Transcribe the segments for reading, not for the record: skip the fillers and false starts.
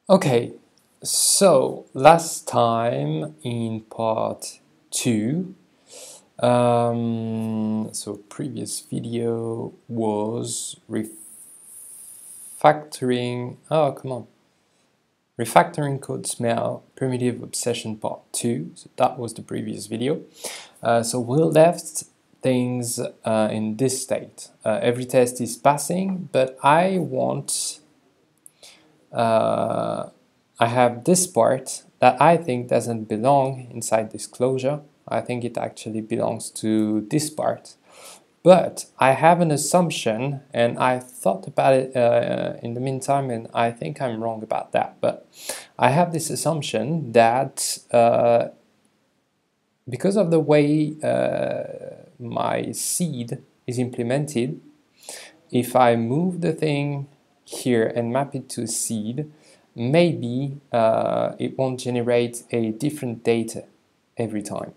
Okay, so last time in part 2, so previous video was refactoring, oh come on, refactoring code smell, primitive obsession part 2, so that was the previous video. So we left things in this state. Every test is passing, but I want I have this part that I think doesn't belong inside this closure. I think it actually belongs to this part. But I have an assumption, and I thought about it in the meantime, and I think I'm wrong about that. But I have this assumption that because of the way my seed is implemented, if I move the thing here and map it to a seed, maybe it won't generate a different data every time.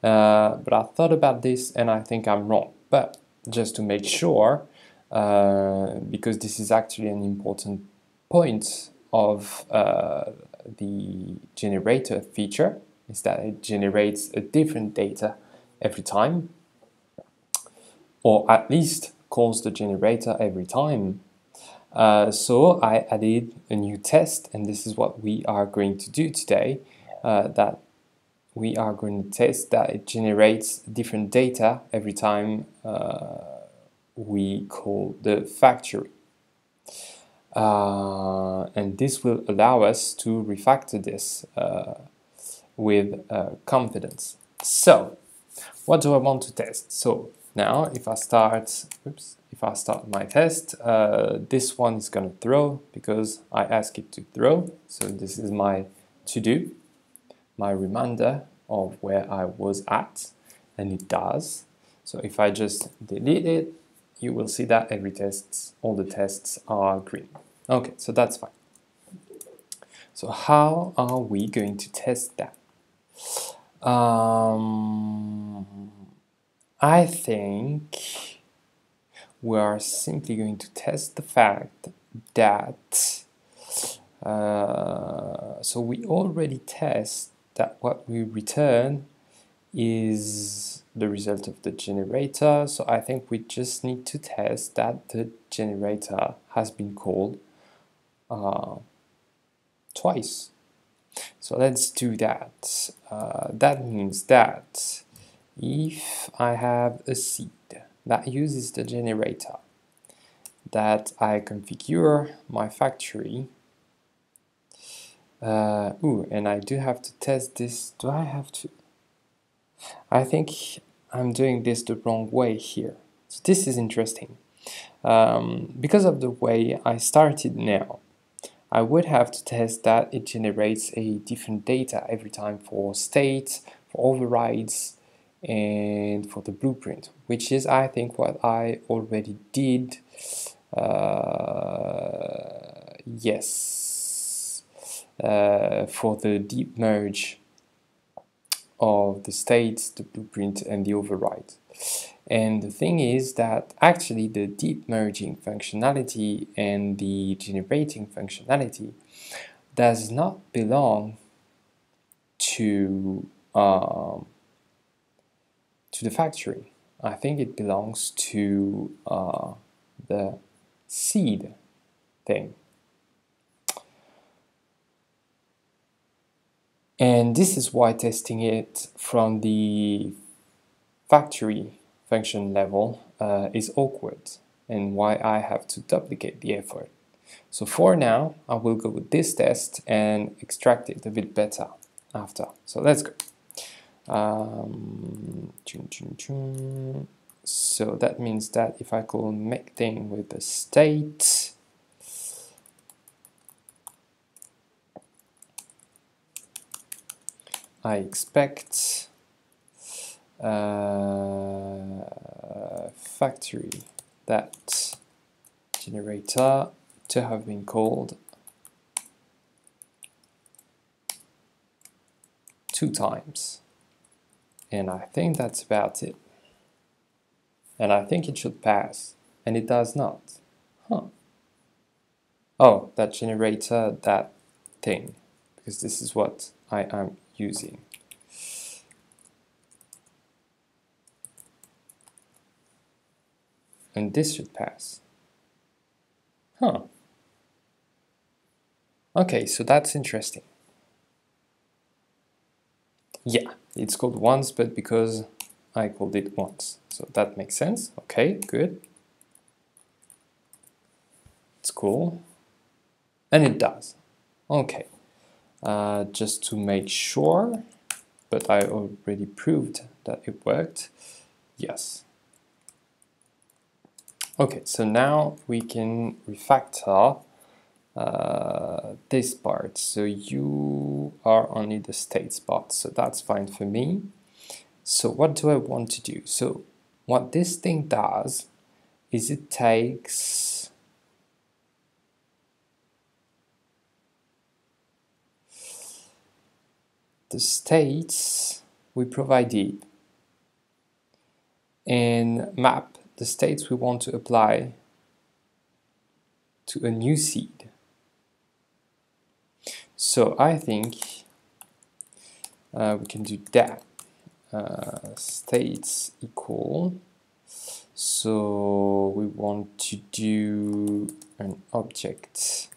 But I thought about this and I think I'm wrong. But just to make sure, because this is actually an important point of the generator feature, is that it generates a different data every time, or at least calls the generator every time. So I added a new test, and this is what we are going to do today, that we are going to test that it generates different data every time we call the factory. And this will allow us to refactor this with confidence. So, what do I want to test? So now if I start my test, this one is going to throw because I ask it to throw. So this is my to-do, my reminder of where I was at, and it does. So if I just delete it, you will see that all the tests are green. Okay, so that's fine. So how are we going to test that? I think we are simply going to test the fact that so we already test that what we return is the result of the generator. So I think we just need to test that the generator has been called twice. So let's do that. That means that if I have a seed that uses the generator, that I configure my factory, and I do have to test this. Do I have to? I think I'm doing this the wrong way here. So this is interesting. Because of the way I started now, I would have to test that it generates a different data every time for state, for overrides, and for the blueprint, which is, I think, what I already did. Yes, for the deep merge of the states, the blueprint, and the override. And the thing is that actually the deep merging functionality and the generating functionality does not belong to the factory. I think it belongs to the seed thing. And this is why testing it from the factory function level is awkward, and why I have to duplicate the effort. So for now, I will go with this test and extract it a bit better after. So let's go. So that means that if I call make thing with the state, I expect factory that generator to have been called 2 times. And I think that's about it. And I think it should pass. And it does not. Huh. Oh, that generator, that thing, because this is what I am using. And this should pass. Huh. Okay, so that's interesting. Yeah, it's called once, but because I called it once. So that makes sense. Okay, good. It's cool. And it does. Okay. Just to make sure, but I already proved that it worked. Yes. Okay, so now we can refactor this part. So you are only the states part, so that's fine for me. So what do I want to do? So what this thing does is it takes the states we provided and map the states we want to apply to a new seed. So I think we can do that. States equal. So we want to do an object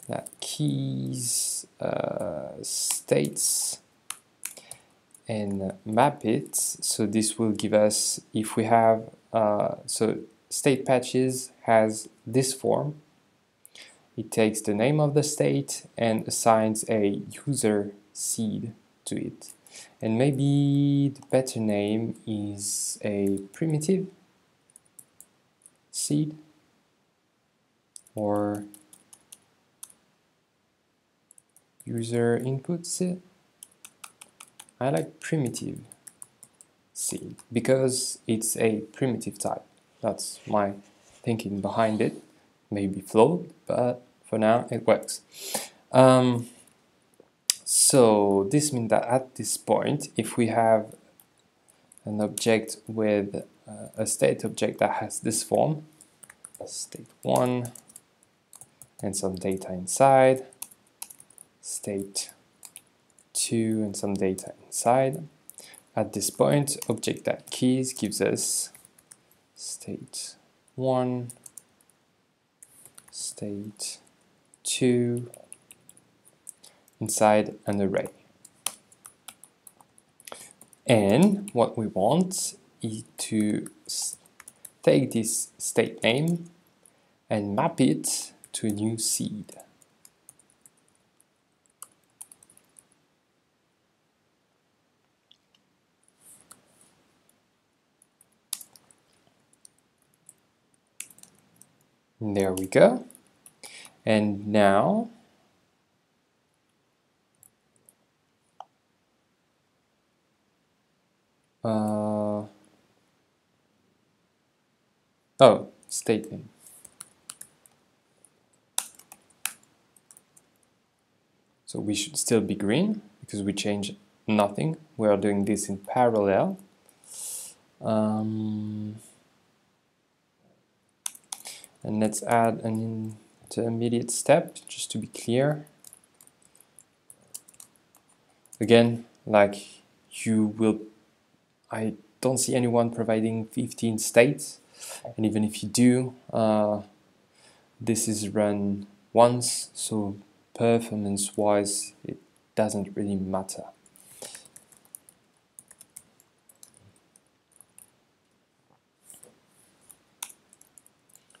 that keys states and map it. So this will give us, if we have, so state patches has this form. It takes the name of the state and assigns a user seed to it. And maybe the better name is a primitive seed or user input seed. I like primitive seed because it's a primitive type. That's my thinking behind it. Maybe flawed, but for now it works. So this means that at this point, if we have an object with a state object that has this form, state 1, and some data inside, state 2 and some data inside. At this point, object.keys gives us state 1, state 2 inside an array. And what we want is to take this state name and map it to a new seed. And there we go. And now oh, state name. So we should still be green because we changed nothing. We are doing this in parallel. And let's add an intermediate step just to be clear. Again, like you will, I don't see anyone providing 15 states, and even if you do, this is run once, so performance-wise, it doesn't really matter.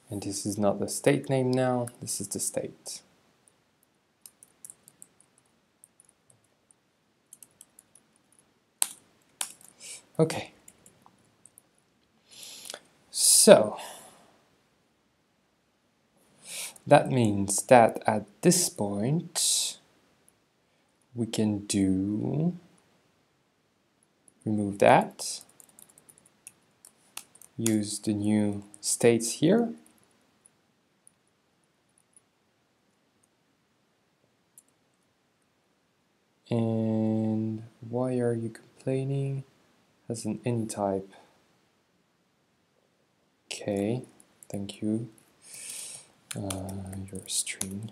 And this is not the state name now, this is the state. Okay. So, that means that at this point, we can remove that, use the new states here, and why are you complaining? As an any type. Okay, thank you. your string.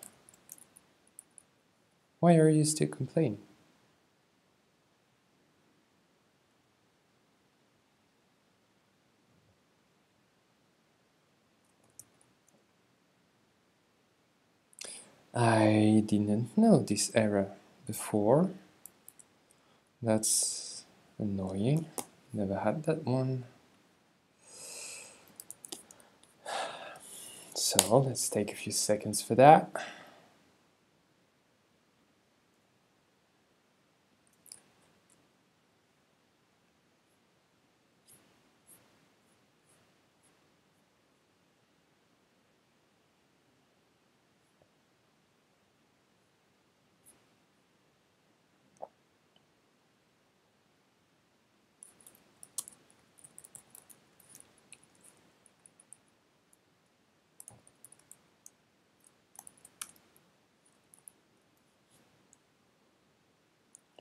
Why are you still complaining? I didn't know this error before. That's annoying. Never had that one. So let's take a few seconds for that.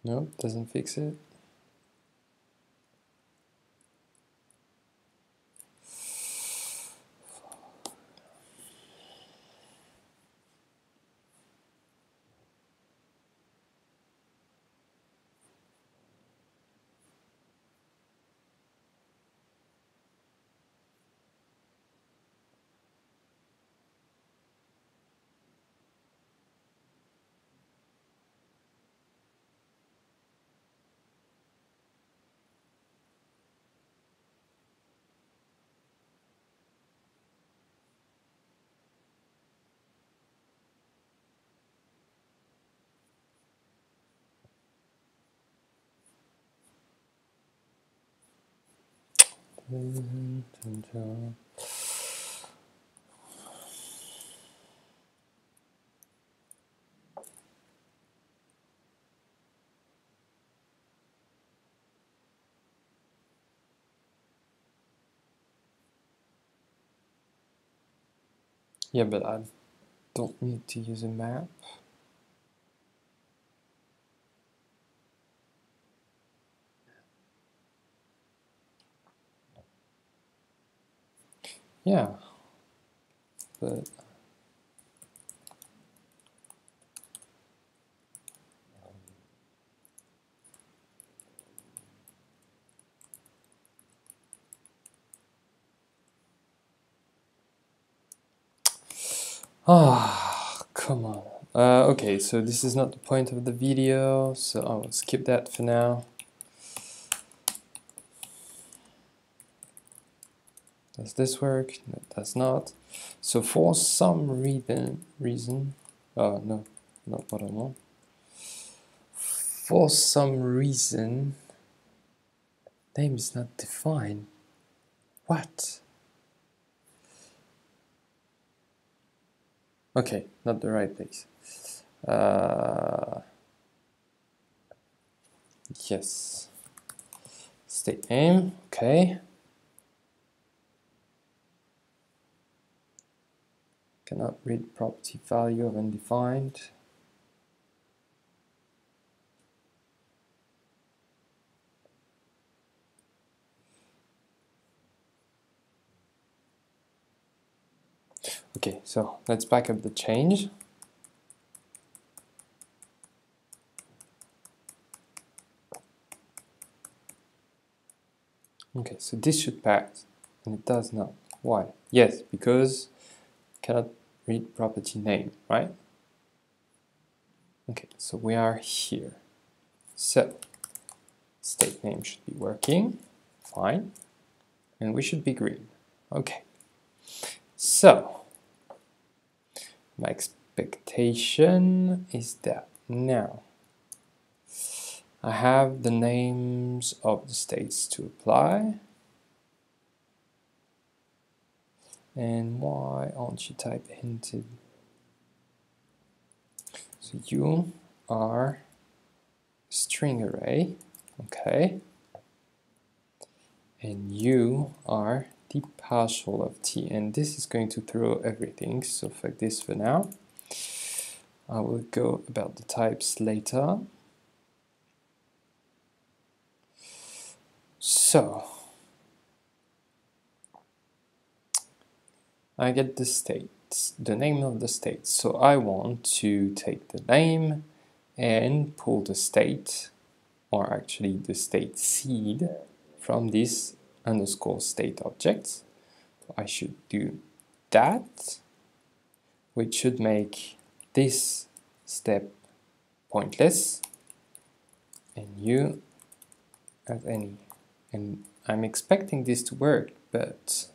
Nope, doesn't fix it. Yeah, but I don't need to use a map. Yeah, but come on. Okay, so this is not the point of the video, so I'll skip that for now. Does this work? No, it does not. So for some reason, oh no, not what I want. For some reason, name is not defined. What? Okay, not the right place. Yes. State name, okay. Cannot read property value of undefined. Okay, so let's back up the change. Okay, so this should pass, and it does not. Why? Yes, because cannot read property name, right? Okay, so we are here. So state name should be working, fine, and we should be green. Okay, so my expectation is that now I have the names of the states to apply. And why aren't you type hinted? So you are string array, okay, and you are the partial of t, and this is going to throw everything, so fuck this for now. I will go about the types later. So I get the state. the name of the state. So I want to take the name and pull the state, or actually the state seed, from this underscore state object. I should do that, which should make this step pointless and you as any. And I'm expecting this to work, but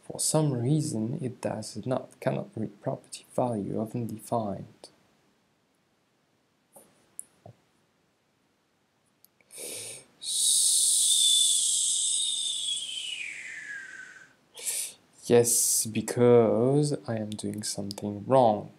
for some reason it does not, cannot read property value of undefined. Yes, because I am doing something wrong.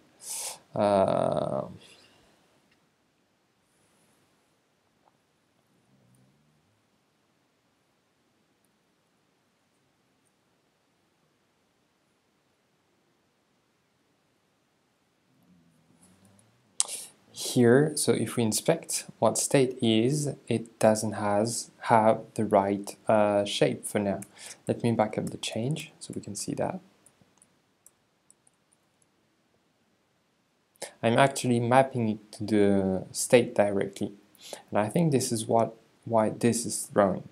Here, so if we inspect what state is, it doesn't have the right shape for now. Let me back up the change so we can see that. I'm actually mapping it to the state directly, and I think this is why this is throwing.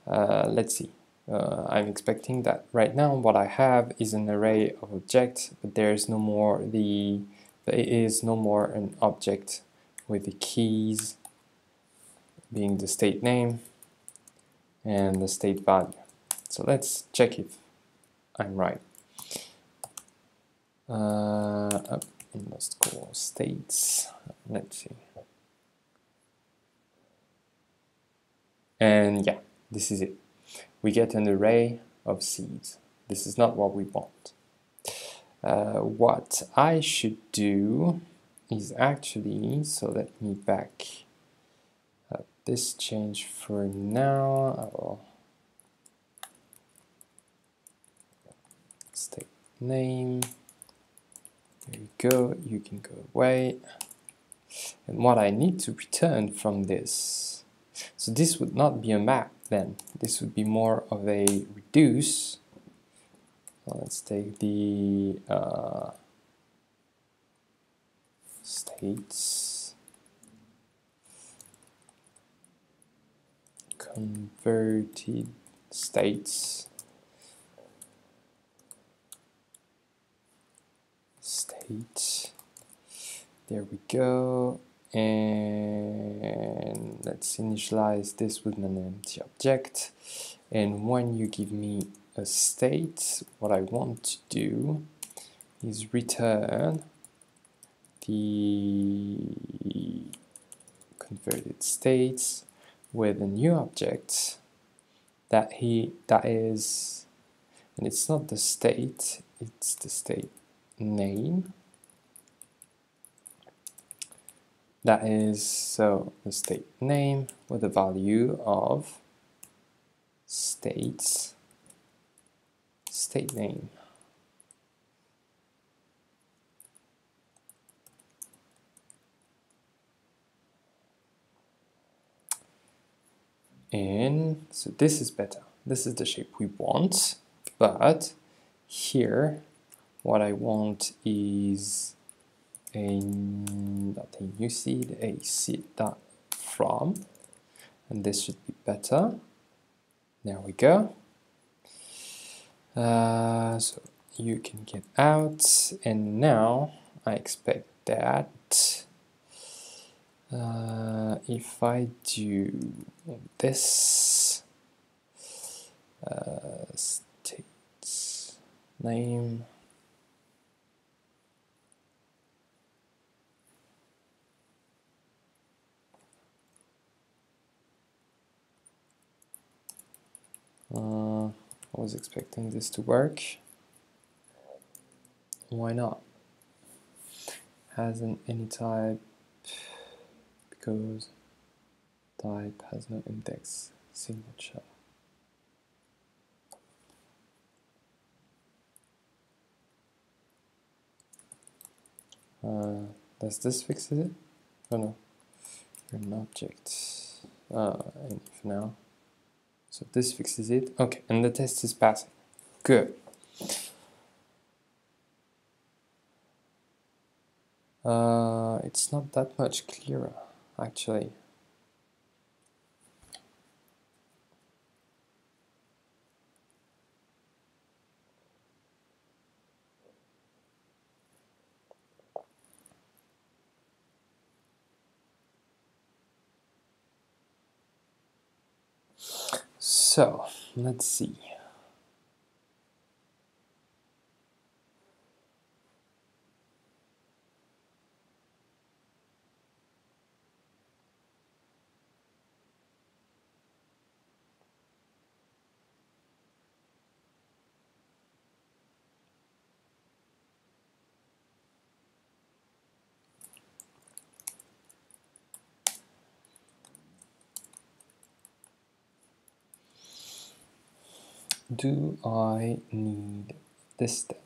Let's see. I'm expecting that right now what I have is an array of objects, but there is no more an object with the keys being the state name and the state value. So let's check if I'm right. Underscore states. Let's see. And yeah, this is it. We get an array of seeds. This is not what we want. What I should do is actually, so let me back up this change for now. I will state name. There you go, you can go away. And what I need to return from this, so this would not be a map then, this would be more of a reduce. So let's take the states, converted states, state, there we go, and let's initialize this with an empty object. And when you give me a state, what I want to do is return the converted states with a new object that is, and it's not the state, it's the state name. That is, so the state name with a value of states, state name. And so this is better. This is the shape we want, but here what I want is not a new seed, a seed dot from, and this should be better. There we go. So you can get out, and now I expect that if I do this states name, I was expecting this to work. Why not? Hasn't any type because type has no index signature. Does this fix it? Oh no, you're an object. And if now, so this fixes it. Okay, and the test is passing. Good. It's not that much clearer, actually. So, let's see. Do I need this step?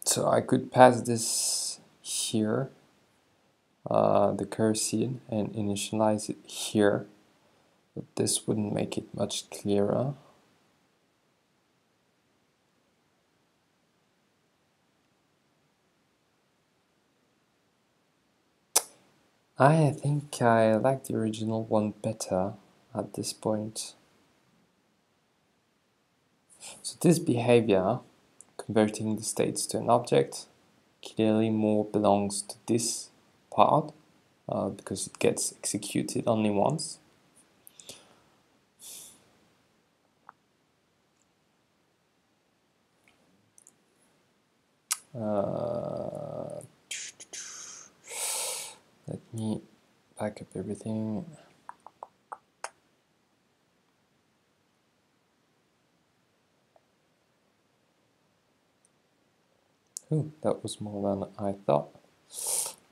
So I could pass this here, the cursed, and initialize it here, but this wouldn't make it much clearer. I think I like the original one better at this point. So this behavior, converting the states to an object, clearly more belongs to this part because it gets executed only once. Let me back up everything. Ooh, that was more than I thought.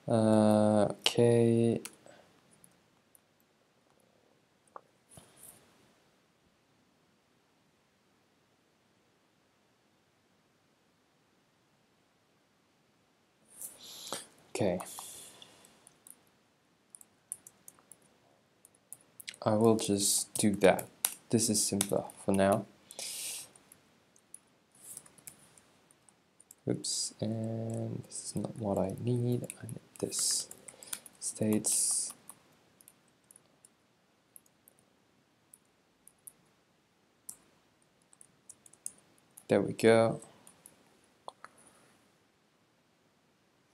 Okay. Okay. I will just do that. This is simpler for now. Oops, and this is not what I need. I need this. States. There we go.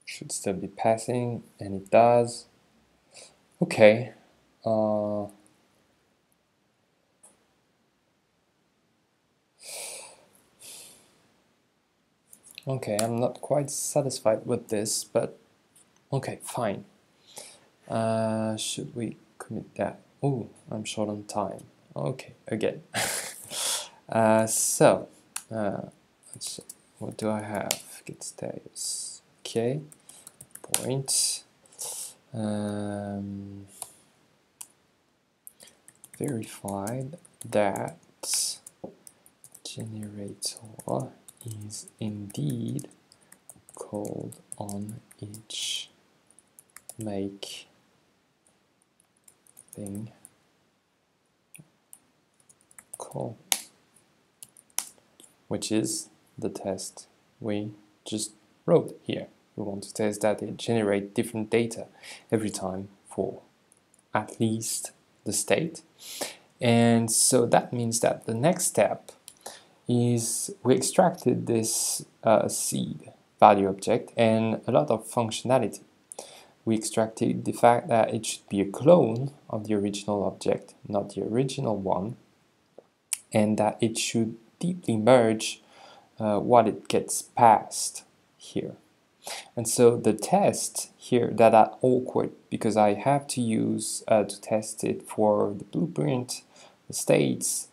Should still be passing, and it does. Okay. Okay, I'm not quite satisfied with this, but okay, fine. Should we commit that? Oh, I'm short on time. Okay, again. So, what do I have? Get status. Okay, point. Verified that generator is indeed called on each make thing call, which is the test we just wrote here. We want to test that it generates different data every time for at least the state. And so that means that the next step is we extracted this seed value object and a lot of functionality. We extracted the fact that it should be a clone of the original object, not the original one, and that it should deeply merge what it gets passed here. And so the tests here that are awkward because I have to use to test it for the blueprint, the states,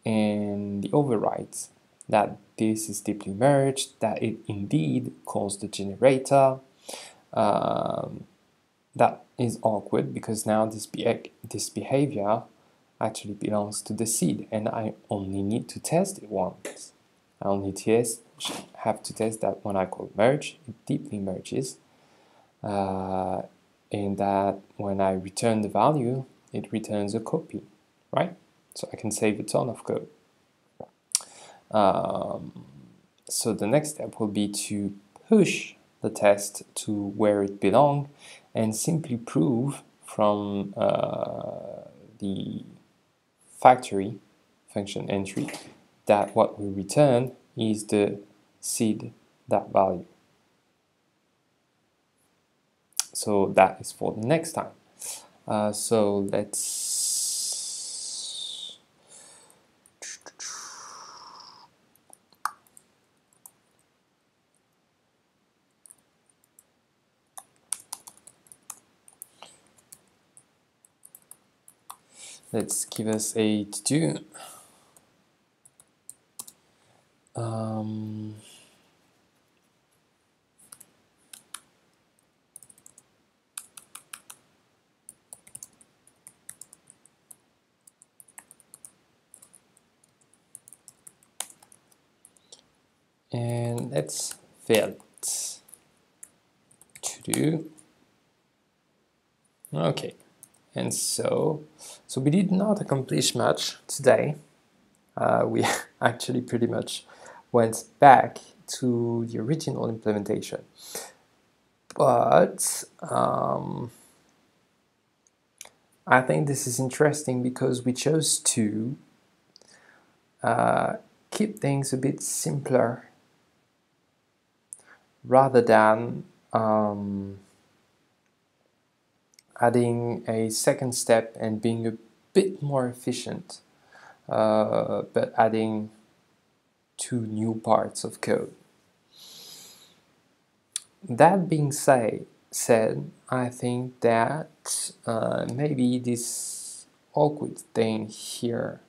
and the overrides, that this is deeply merged, that it indeed calls the generator. That is awkward because now this behavior actually belongs to the seed, and I only need to test it once. I only have to test that when I call merge, it deeply merges, and that when I return the value, it returns a copy. right? So I can save a ton of code. So the next step will be to push the test to where it belongs and simply prove from the factory function entry that what we return is the seed, that value. So that is for the next time. So let's give us a to-do. And let's fill it. To-do. Okay. And so we did not accomplish much today. We actually pretty much went back to the original implementation. But I think this is interesting because we chose to keep things a bit simpler rather than adding a second step and being a bit more efficient, but adding two new parts of code. That being said, I think that maybe this awkward thing here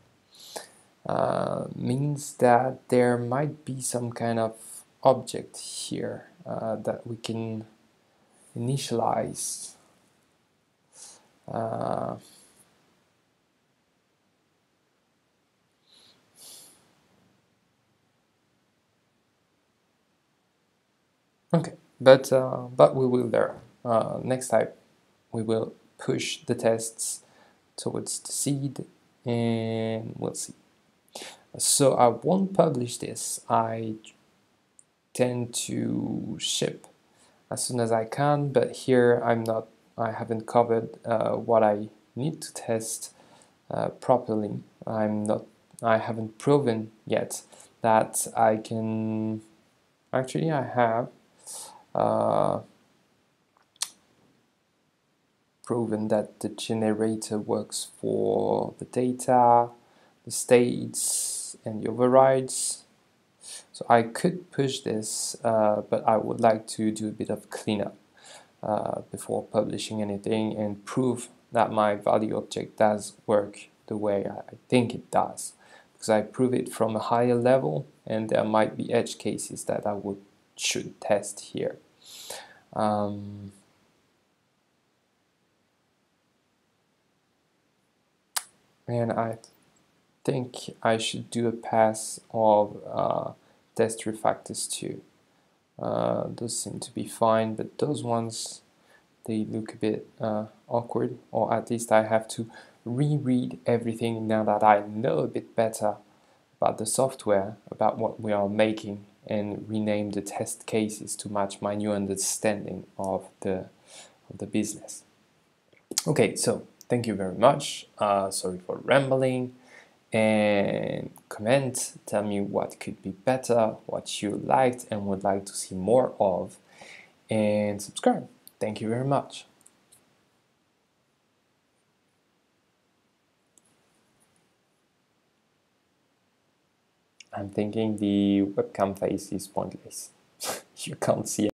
means that there might be some kind of object here that we can initialize. Okay, but we will learn. Next time we will push the tests towards the seed and we'll see. So I won't publish this. I tend to ship as soon as I can, but here I haven't covered what I need to test properly. I haven't proven yet that I can, actually I have proven that the generator works for the data, the states, and the overrides. So I could push this, but I would like to do a bit of cleanup before publishing anything and prove that my value object does work the way I think it does. Because I prove it from a higher level, and there might be edge cases that I should test here. And I think I should do a pass of test refactors too. Those seem to be fine, but those ones, they look a bit awkward, or at least I have to reread everything now that I know a bit better about the software, about what we are making, and rename the test cases to match my new understanding of the business. Okay, so thank you very much. Sorry for rambling. And comment, tell me what could be better, what you liked and would like to see more of, and subscribe. Thank you very much. I'm thinking the webcam face is pointless. You can't see